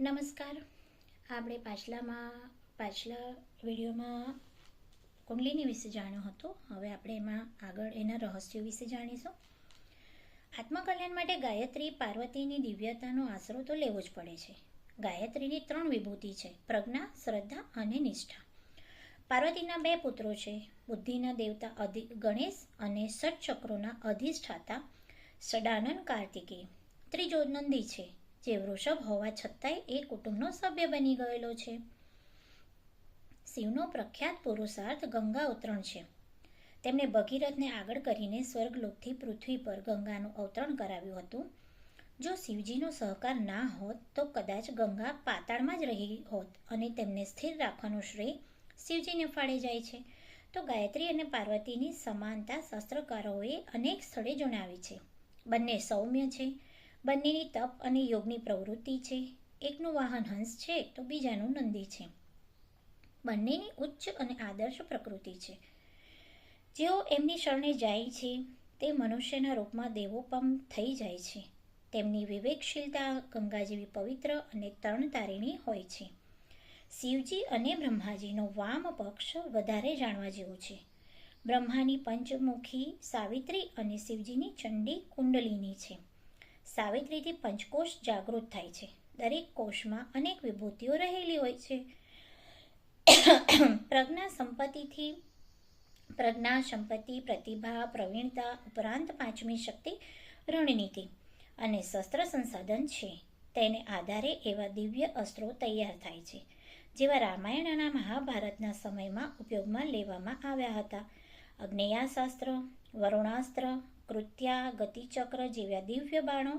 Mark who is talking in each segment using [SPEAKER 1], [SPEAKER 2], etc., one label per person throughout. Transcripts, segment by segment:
[SPEAKER 1] નમસ્કાર. આપણે પાછલા વિડીયોમાં કુંડલિની વિશે જાણ્યો હતો. હવે આપણે એમાં આગળ એના રહસ્યો વિશે જાણીશું. આત્મકલ્યાણ માટે ગાયત્રી પાર્વતીની દિવ્યતાનો આશરો તો લેવો જ પડે છે. ગાયત્રીની 3 વિભૂતિ છે: પ્રજ્ઞા, શ્રદ્ધા અને નિષ્ઠા. પાર્વતીના 2 પુત્રો છે: બુદ્ધિના દેવતા ગણેશ અને ષટચક્રોના અધિષ્ઠાતા ષડાનન કાર્તિકેય. ત્રીજો નંદી છે, જે વૃષભ હોવા છતાંય એ કુટુંબનો સભ્ય બની ગયેલો છે. શિવનો પ્રખ્યાત પુરુષાર્થ ગંગા અવતરણ છે. તેમણે ભગીરથને આગળ કરીને સ્વર્ગલોકથી પૃથ્વી પર ગંગાનું અવતરણ કરાવ્યું હતું. જો શિવજીનો સહકાર ના હોત તો કદાચ ગંગા પાતાળમાં જ રહી હોત અને તેમને સ્થિર રાખવાનું શ્રેય શિવજીને ફાળે જાય છે. તો ગાયત્રી અને પાર્વતીની સમાનતા શાસ્ત્રકારોએ અનેક સ્થળે જણાવી છે. બંને સૌમ્ય છે. બંનેની તપ અને યોગની પ્રવૃત્તિ છે. એકનું વાહન હંસ છે તો બીજાનું નંદી છે. બંનેની ઉચ્ચ અને આદર્શ પ્રકૃતિ છે. જેઓ એમની શરણે જાય છે તે મનુષ્યના રૂપમાં દેવોપમ થઈ જાય છે. તેમની વિવેકશીલતા ગંગા જેવી પવિત્ર અને તરણતારિણી હોય છે. શિવજી અને બ્રહ્માજીનો વામ પક્ષ વધારે જાણવા જેવું છે. બ્રહ્માની પંચમુખી સાવિત્રી અને શિવજીની ચંડી કુંડલિની છે. સાવિત્રીથી પંચકોશ જાગૃત થાય છે. દરેક કોષમાં અનેક વિભૂતિઓ રહેલી હોય છે. પ્રજ્ઞા, સંપત્તિ, પ્રતિભા, પ્રવીણતા ઉપરાંત 5મી શક્તિ રણનીતિ અને શસ્ત્ર સંસાધન છે. તેને આધારે એવા દિવ્ય અસ્ત્રો તૈયાર થાય છે, જેવા રામાયણ અને મહાભારતના સમયમાં ઉપયોગમાં લેવામાં આવ્યા હતા. અગ્નેયાસ્ત્ર, વરુણાસ્ત્ર, કૃત્યા, ગતિચક્ર જેવા દિવ્ય બાણો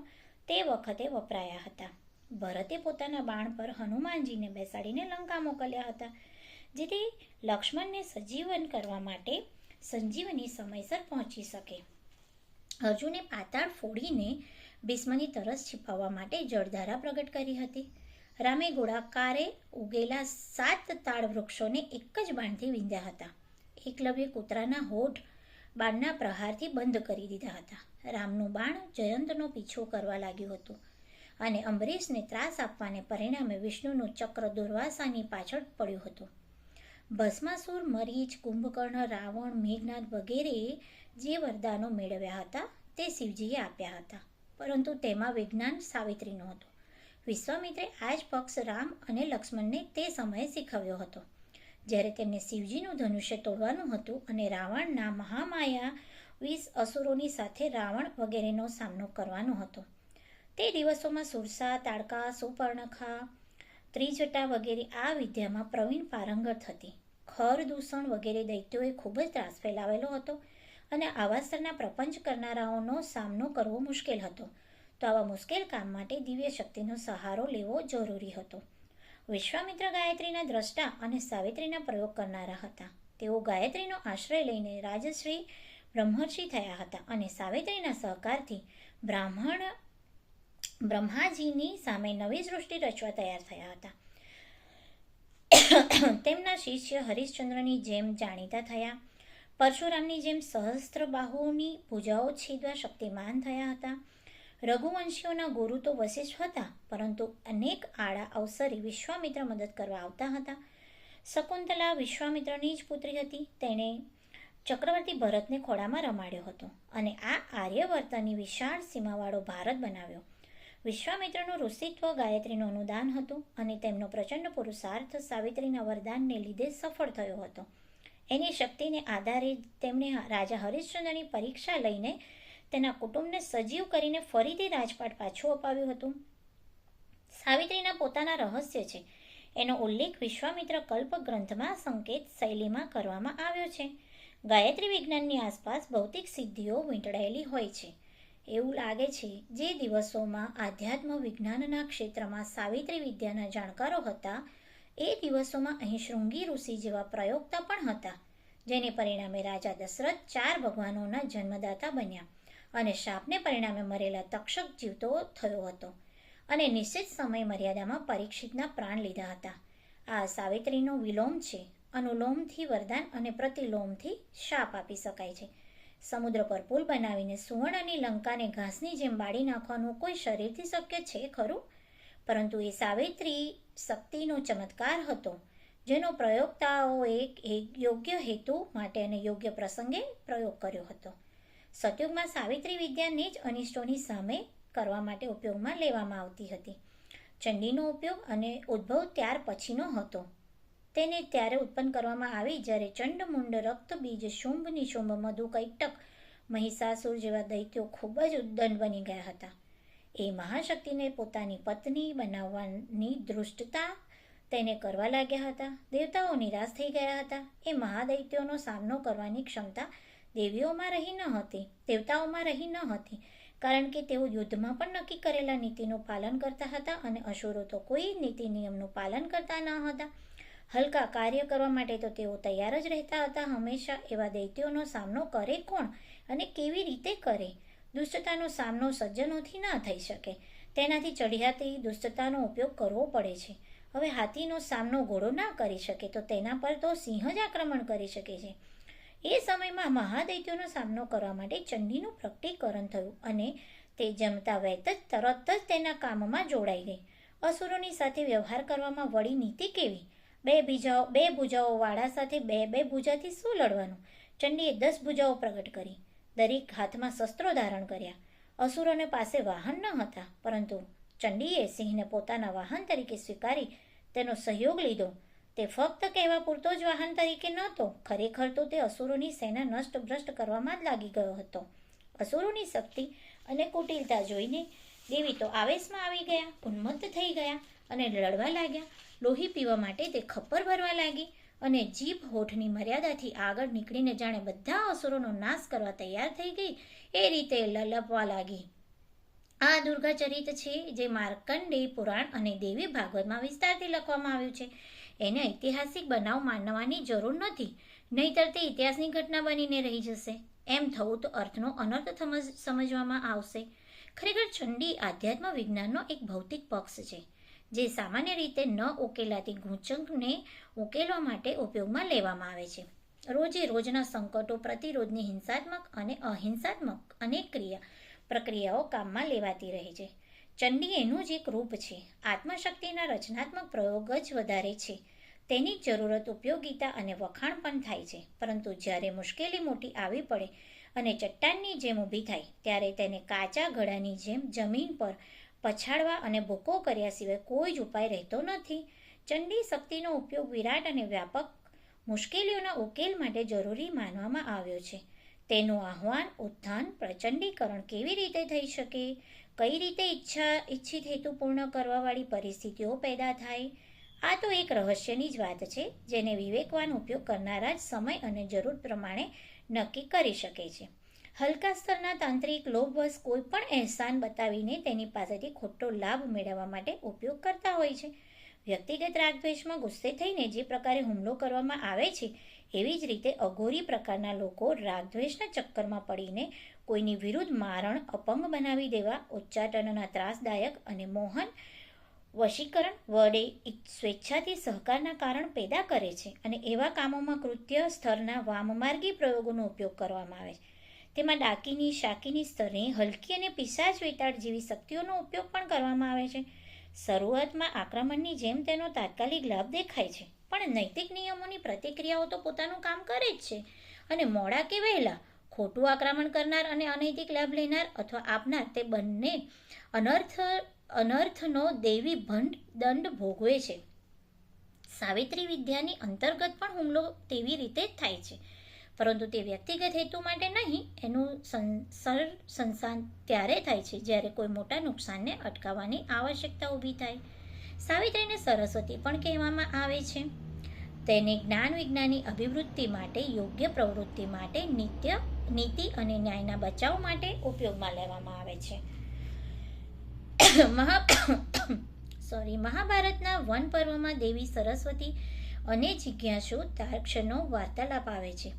[SPEAKER 1] તે વખતે વપરાયા હતા. ભરતે પોતાના બાણ પર હનુમાનજીને બેસાડીને લંકા મોકલ્યા હતા, જેથી લક્ષ્મણને સજીવન કરવા માટે સંજીવની સમયસર પહોંચી શકે. અર્જુને પાતાળ ફોડીને ભીષ્મની તરસ छिपाવવા માટે જળધારા પ્રગટ કરી હતી. રામે ગોળાકારે ઉગેલા 7 તાળ વૃક્ષોને એક જ બાણથી વીંધ્યા હતા. એકલવ્ય કૂતરાના હોઠ બાણના પ્રહારથી બંધ કરી દીધા હતા. રામનું બાણ જયંતનો પીછો કરવા લાગ્યું હતું અને અંબરીશને ત્રાસ આપવાને પરિણામે વિષ્ણુનું ચક્ર દુર્વાસાની પાછળ પડ્યું હતું. ભસ્માસુર, મરીચ, કુંભકર્ણ, રાવણ, મેઘનાદ વગેરેએ જે વરદાનો મેળવ્યા હતા તે શિવજીએ આપ્યા હતા, પરંતુ તેમાં વિજ્ઞાન સાવિત્રીનું હતું. વિશ્વામિત્રે આ જ પક્ષ રામ અને લક્ષ્મણને તે સમયે શીખવ્યો હતો, જ્યારે તેમને શિવજીનું ધનુષ્ય તોડવાનું હતું અને રાવણના મહામાયા 20 અસુરોની સાથે રાવણ વગેરેનો સામનો કરવાનો હતો. તે દિવસોમાં સુરસા, તાડકા, સુપર્ણખા, ત્રિજટા વગેરે આ વિદ્યામાં પ્રવીણ પારંગત હતી. ખર, દૂષણ વગેરે દૈત્યોએ ખૂબ જ ત્રાસ ફેલાવેલો હતો અને આવા સ્તરના પ્રપંચ કરનારાઓનો સામનો કરવો મુશ્કેલ હતો. તો આવા મુશ્કેલ કામ માટે દિવ્ય શક્તિનો સહારો લેવો જરૂરી હતો. વિશ્વામિત્ર ગાયત્રીના દ્રષ્ટા અને સાવિત્રીના પ્રયોગ કરનારા હતા. તેઓ ગાયત્રીનો આશ્રય લઈને રાજશ્રી બ્રહ્મર્ષિ થયા હતા અને સાવિત્રીના સહકારથી બ્રહ્માજીની સામે નવી સૃષ્ટિ રચવા તૈયાર થયા હતા. તેમના શિષ્ય હરિશ્ચંદ્રની જેમ જાણીતા થયા. પરશુરામની જેમ સહસ્ત્રબાહુની ભુજાઓ છેદવા શક્તિમાન થયા હતા. રઘુવંશીઓના ગુરુ તો વશિષ્ઠ હતા, પરંતુ અનેક આડા અવસરે વિશ્વામિત્ર મદદ કરવા આવતા હતા. શકુંતલા વિશ્વામિત્રની જ પુત્રી હતી. તેણે ચક્રવર્તી ભરતને ખોળામાં રમાડ્યો હતો અને આ આર્યવર્તની વિશાળ સીમાવાળો ભારત બનાવ્યો. વિશ્વામિત્રનું ઋષિત્વ ગાયત્રીનું અનુદાન હતું અને તેમનો પ્રચંડ પુરુષાર્થ સાવિત્રીના વરદાનને લીધે સફળ થયો હતો. એની શક્તિને આધારે તેમણે રાજા હરિશ્ચંદ્રની પરીક્ષા લઈને તેના કુટુંબને સજીવ કરીને ફરીથી રાજપાટ પાછું અપાવ્યું હતું. સાવિત્રીના પોતાના રહસ્ય છે, એનો ઉલ્લેખ વિશ્વામિત્ર કલ્પ ગ્રંથમાં સંકેત શૈલીમાં કરવામાં આવ્યો છે. ગાયત્રી વિજ્ઞાનની આસપાસ ભૌતિક સિદ્ધિઓ વીંટળાયેલી હોય છે. એવું લાગે છે જે દિવસોમાં આધ્યાત્મ વિજ્ઞાનના ક્ષેત્રમાં સાવિત્રી વિદ્યાના જાણકારો હતા, એ દિવસોમાં અહીં શૃંગી ઋષિ જેવા પ્રયોક્તા પણ હતા, જેને પરિણામે રાજા દશરથ 4 ભગવાનોના જન્મદાતા બન્યા અને શાપને પરિણામે મરેલા તક્ષક જીવતો થયો હતો અને નિશ્ચિત સમય મર્યાદામાં પરીક્ષિતના પ્રાણ લીધા હતા. આ સાવિત્રીનો વિલોમ છે. અનુલોમથી વરદાન અને પ્રતિલોમથી શાપ આપી શકાય છે. સમુદ્ર પર પુલ બનાવીને સુવર્ણની લંકાને ઘાસની જેમ બાળી નાખવાનું કોઈ શરીરથી શક્ય છે ખરું? પરંતુ એ સાવિત્રી શક્તિનો ચમત્કાર હતો, જેનો પ્રયોગતાઓએ એક યોગ્ય હેતુ માટે અને યોગ્ય પ્રસંગે પ્રયોગ કર્યો હતો. સતયુગમાં સાવિત્રી વિદ્યાને જ અનિષ્ટોની સામે કરવા માટે ઉપયોગમાં લેવામાં આવતી હતી. ચંડીનો ઉપયોગ અને ઉદ્ભવ ત્યાર પછીનો હતો. તેને ત્યારે ઉત્પન્ન કરવામાં આવી જ્યારે ચંડમુંડ, રક્તબીજ, શુંભ, નિશુંભ, મધુ, કૈટક, મહિષાસુર જેવા દૈત્યો ખૂબ જ ઉદ્દંડ બની ગયા હતા. એ મહાશક્તિને પોતાની પત્ની બનાવવાની દૃષ્ટતા તેને કરવા લાગ્યા હતા. દેવતાઓ નિરાશ થઈ ગયા હતા. એ મહાદૈત્યોનો સામનો કરવાની ક્ષમતા દેવતાઓમાં રહી ન હતી, કારણ કે તેઓ યુદ્ધમાં પણ નક્કી કરેલા નીતિનું પાલન કરતા હતા અને અસુરો તો કોઈ નીતિ નિયમનું પાલન કરતા ન હતા. હલકા કાર્ય કરવા માટે તો તેઓ તૈયાર જ રહેતા હતા. હંમેશા એવા દૈત્યોનો સામનો કરે કોણ અને કેવી રીતે કરે? દુષ્ટતાનો સામનો સજ્જનોથી ન થઈ શકે. તેનાથી ચઢિયાતી દુષ્ટતાનો ઉપયોગ કરવો પડે છે. હવે હાથીનો સામનો ઘોડો ના કરી શકે તો તેના પર તો સિંહ જ આક્રમણ કરી શકે છે. એ સમયમાં મહાદૈત્યોનો સામનો કરવા માટે ચંડીનું પ્રકટીકરણ થયું અને તે જમતા વહેત જ તરત જ તેના કામમાં જોડાઈ ગઈ. અસુરોની સાથે વ્યવહાર કરવામાં વળી નીતિ કેવી? બે ભુજાઓવાળા સાથે બે ભુજાથી શું લડવાનું? ચંડીએ 10 ભુજાઓ પ્રગટ કરી, દરેક હાથમાં શસ્ત્રો ધારણ કર્યા. અસુરોને પાસે વાહન ન હતા, પરંતુ ચંડીએ સિંહને પોતાના વાહન તરીકે સ્વીકારી તેનો સહયોગ લીધો. તે ફક્ત કહેવા પૂરતો જ વાહન તરીકે નહોતો, ખરેખર તો તે અસુરોની સેના નષ્ટભ્રષ્ટ કરવામાં જ લાગી ગયો હતો. અસુરોની શક્તિ અને કુટિલતા જોઈને દેવી તો આવેશમાં આવી ગયા, ઉન્મત્ત થઈ ગયા અને લડવા લાગ્યા. લોહી પીવા માટે તે ખપ્પર ભરવા લાગી અને જીભ હોઠની મર્યાદાથી આગળ નીકળીને જાણે બધા અસુરોનો નાશ કરવા તૈયાર થઈ ગઈ એ રીતે લલપવા લાગી. આ દુર્ગા ચરિત છે, જે માર્કંડેય પુરાણ અને દેવી ભાગવતમાં વિસ્તારથી લખવામાં આવ્યું છે. એને ઐતિહાસિક બનાવ માનવાની જરૂર નથી, નહીંતર તે ઇતિહાસની ઘટના બનીને રહી જશે. એમ થવું તો અર્થનો અનર્થ સમજવામાં આવશે. ખરેખર ચંડી આધ્યાત્મ વિજ્ઞાનનો એક ભૌતિક પક્ષ છે, જે સામાન્ય રીતે ન ઉકેલાતી ગૂંચવણને ઉકેલવા માટે ઉપયોગમાં લેવામાં આવે છે. રોજે રોજના સંકટો પ્રતિરોધની હિંસાત્મક અને અહિંસાત્મક અનેક પ્રક્રિયાઓ કામમાં લેવાતી રહે છે. ચંડી એનું જ એક રૂપ છે. આત્મશક્તિના રચનાત્મક પ્રયોગ જ વધારે છે. તેની જરૂરત, ઉપયોગિતા અને વખાણ પણ થાય છે. પરંતુ જ્યારે મુશ્કેલી મોટી આવી પડે અને ચટ્ટાનની જેમ ઊભી થાય, ત્યારે તેને કાચા ઘડાની જેમ જમીન પર પછાડવા અને ભૂકો કર્યા સિવાય કોઈ જ ઉપાય રહેતો નથી. ચંડી શક્તિનો ઉપયોગ વિરાટ અને વ્યાપક મુશ્કેલીઓના ઉકેલ માટે જરૂરી માનવામાં આવ્યો છે. તેનું આહ્વાન, ઉત્થાન, પ્રચંડીકરણ કેવી રીતે થઈ શકે? કઈ રીતે ઈચ્છિત હેતુ પૂર્ણ કરવાવાળી પરિસ્થિતિઓ પેદા થાય? આ તો એક રહસ્યની જ વાત છે, જેને વિવેકવાન ઉપયોગ કરનારા જ સમય અને જરૂર પ્રમાણે નક્કી કરી શકે છે. હલકા સ્તરના તાંત્રિક લોભવશ કોઈ પણ અહેસાન બતાવીને તેની પાસેથી ખોટો લાભ મેળવવા માટે ઉપયોગ કરતા હોય છે. વ્યક્તિગત રાગદ્વેષમાં ગુસ્સે થઈને જે પ્રકારે હુમલો કરવામાં આવે છે, એવી જ રીતે અઘોરી પ્રકારના લોકો રાગદ્વેષના ચક્કરમાં પડીને કોઈની વિરુદ્ધ મારણ, અપંગ બનાવી દેવા, ઉચ્ચાટનના ત્રાસદાયક અને મોહન વશીકરણ વડે સ્વેચ્છાથી સહકારના કારણ પેદા કરે છે અને એવા કામોમાં કૃત્ય સ્તરના વામમાર્ગી પ્રયોગોનો ઉપયોગ કરવામાં આવે છે. તેમાં ડાકીની, શાકીની સ્તરે હલકી અને પિશાચ વેતાળ જેવી શક્તિઓનો ઉપયોગ પણ કરવામાં આવે છે. શરૂઆતમાં આક્રમણની જેમ તેનો તાત્કાલિક લાભ દેખાય છે, પણ નૈતિક નિયમોની પ્રતિક્રિયાઓ તો પોતાનું કામ કરે જ છે અને મોડા કે વહેલા ખોટું આક્રમણ કરનાર અને અનૈતિક લાભ લેનાર અથવા આપનાર તે બંને અનર્થનો દૈવી દંડ ભોગવે છે. સાવિત્રી વિદ્યાની અંતર્ગત પણ હુમલો તેવી રીતે જ થાય છે, પરંતુ તે વ્યક્તિગત હેતુ માટે નહીં. એનું સંસાન ત્યારે થાય છે જ્યારે કોઈ મોટા નુકસાનને અટકાવવાની આવશ્યકતા ઊભી થાય. સાવિત્રીને સરસ્વતી પણ કહેવામાં આવે છે. તેને જ્ઞાન વિજ્ઞાનની અભિવૃદ્ધિ માટે, યોગ્ય પ્રવૃત્તિ માટે, નીતિ અને ન્યાયના બચાવ માટે ઉપયોગમાં લેવામાં આવે છે. મહાભારતના વન પર્વમાં દેવી સરસ્વતી અને જિજ્ઞાસુ તાર્ક્ષનો વાર્તાલાપ આવે છે.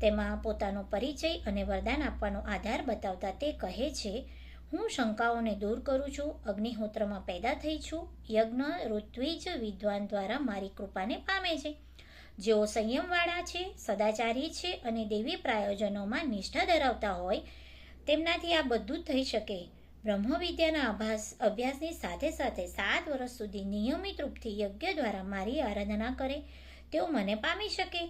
[SPEAKER 1] તેમાં પોતાનો પરિચય અને વરદાન આપવાનો આધાર બતાવતા તે કહે છે, હું શંકાઓને દૂર કરું છું, અગ્નિહોત્રમાં પેદા થઈ છું, યજ્ઞ ઋત્વિજ વિદ્વાન દ્વારા મારી કૃપાને પામે છે. જેઓ સંયમવાળા છે, સદાચારી છે અને દેવી પ્રાયોજનોમાં નિષ્ઠા ધરાવતા હોય, તેમનાથી આ બધું જ થઈ શકે. બ્રહ્મવિદ્યાના અભ્યાસની સાથે સાથે 7 વર્ષ સુધી નિયમિત રૂપથી યજ્ઞ દ્વારા મારી આરાધના કરે તેઓ મને પામી શકે.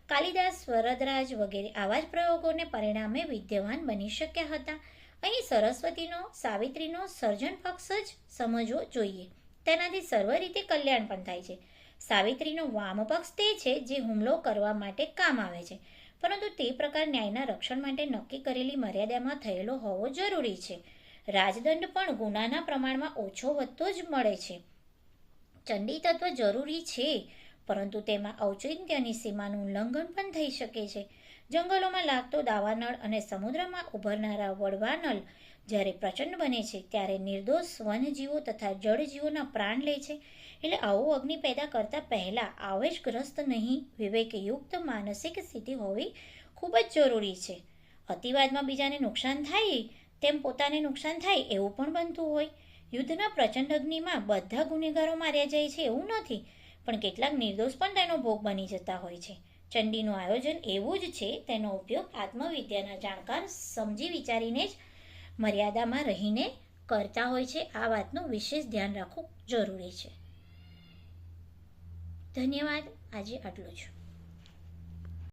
[SPEAKER 1] કાલિદાસ, વરદરાજ વગેરે આવા જ પ્રયોગોને પરિણામે વિદ્યાવાન બની શક્યા હતા. અહીં સરસ્વતીનો, સાવિત્રીનો સર્જન પક્ષ જ સમજવો જોઈએ. તેનાથી સર્વ રીતે કલ્યાણ પણ થાય છે. સાવિત્રીનો વામ પક્ષ તે છે જે હુમલો કરવા માટે કામ આવે છે, પરંતુ તે પ્રકાર ન્યાયના રક્ષણ માટે નક્કી કરેલી મર્યાદામાં થયેલો હોવો જરૂરી છે. રાજદંડ પણ ગુનાના પ્રમાણમાં ઓછો વધતો જ મળે છે. ચંડી તત્વ જરૂરી છે, પરંતુ તેમાં ઔચિત્યની સીમાનું ઉલ્લંઘન પણ થઈ શકે છે. જંગલોમાં લાગતો દાવાનળ અને સમુદ્રમાં ઉભરનારા વડવાનળ જ્યારે પ્રચંડ બને છે ત્યારે નિર્દોષ વન્યજીવો તથા જળજીવોના પ્રાણ લે છે. એટલે આવું અગ્નિ પેદા કરતા પહેલાં આવેશગ્રસ્ત નહીં, વિવેકયુક્ત માનસિક સ્થિતિ હોવી ખૂબ જ જરૂરી છે. અતિવાદમાં બીજાને નુકસાન થાય તેમ પોતાને નુકસાન થાય એવું પણ બનતું હોય. યુદ્ધના પ્રચંડ અગ્નિમાં બધા ગુનેગારો માર્યા જાય છે એવું નથી, પણ કેટલાક નિર્દોષ પણ તેનો ભોગ બની જતા હોય છે. ચંડીનું આયોજન એવું જ છે. તેનો ઉપયોગ આત્મવિદ્યાના જાણકાર સમજી વિચારીને જ મર્યાદામાં રહીને કરતા હોય છે. આ વાતનું વિશેષ ધ્યાન રાખવું જરૂરી છે. ધન્યવાદ. આજે આટલું જ.